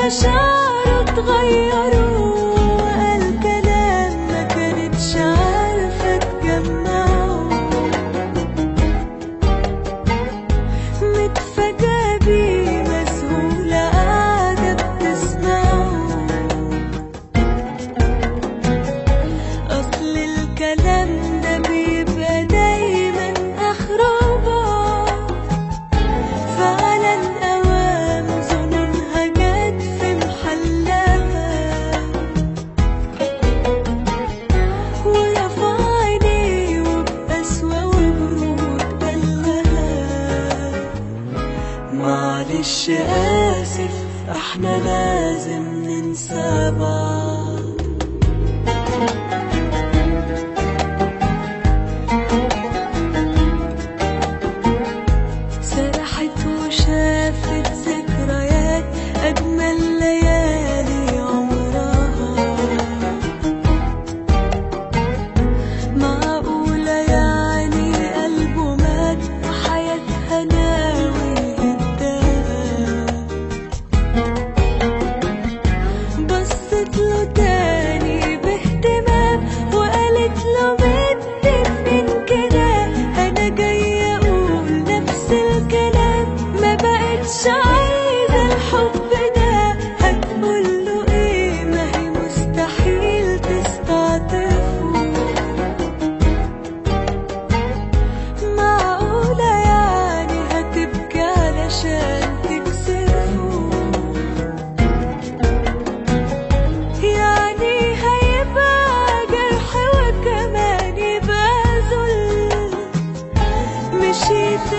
مشاعره اتغيروا، وقال كلام ما كانتش عارفة تجمعه. متفاجئة بيه مسهولة قاعدة بتسمعه، أصل الكلام ده بيبقى دايما آخره بعد. فعلا أوام ظنونها جت في محلها، ورفع عينيه وبقسوة وبرود قالها معلش آسف احنا لازم ننسى بعض. سرحت وشافت ذكريات أجمل ليالي عمرها. معقولة يعني قلبه مات وحياتها ناوي يهدها؟ بصت له تاني باهتمام وقالت له متفقين كده، أنا جاية أقول نفس الكلام، ما بقتش عايزة الحب ده. هتقوله إيه؟ ما هي مستحيل تستعطفه. معقولة يعني هتبكي علشان تكسفه؟ يعني هيبقى جرح وكمان يبقى ذل، مشيت